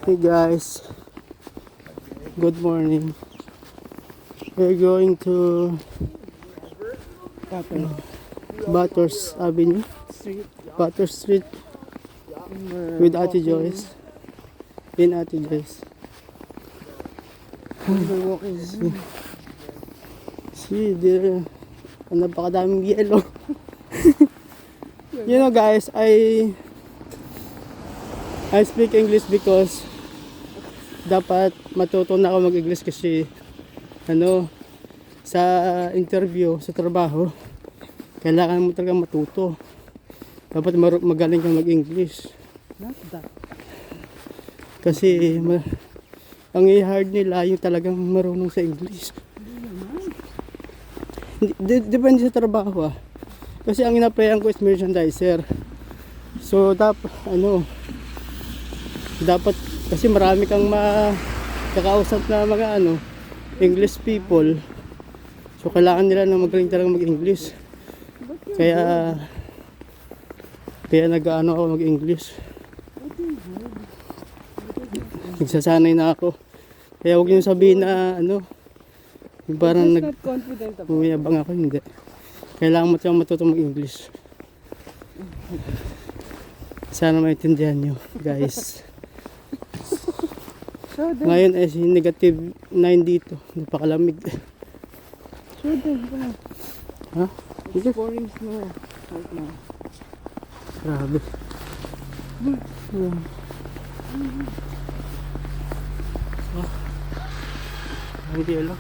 Hey guys, good morning. We're going to Butters Avenue, Butters Street with Ate Joyce. In Ate Joyce. See there, napakadaming yellow. You know guys, I speak English because dapat matuto na ako mag-English kasi sa interview, sa trabaho, kailangan mo talaga matuto. Dapat magaling kang mag-English. Kasi ang i-hard nila yung talagang marunong sa English. Depende sa trabaho Kasi ang ina-applyan ko is merchandiser. So dapat kasi marami kang makakausap na mga English people. So kailangan nila na magaling talaga mag-English. Kaya nag-ano ako mag-English. Nagsasanay na ako. Kaya huwag niyo sabihin na yung parang umiyabang ako, hindi. Kailangan mo talagang matuto mag-English. Sana maintindihan nyo, guys. Ngayon ay negative 9 dito. Napakalamig. Ha? It's pouring snow right now. Grabe. Ang yellow.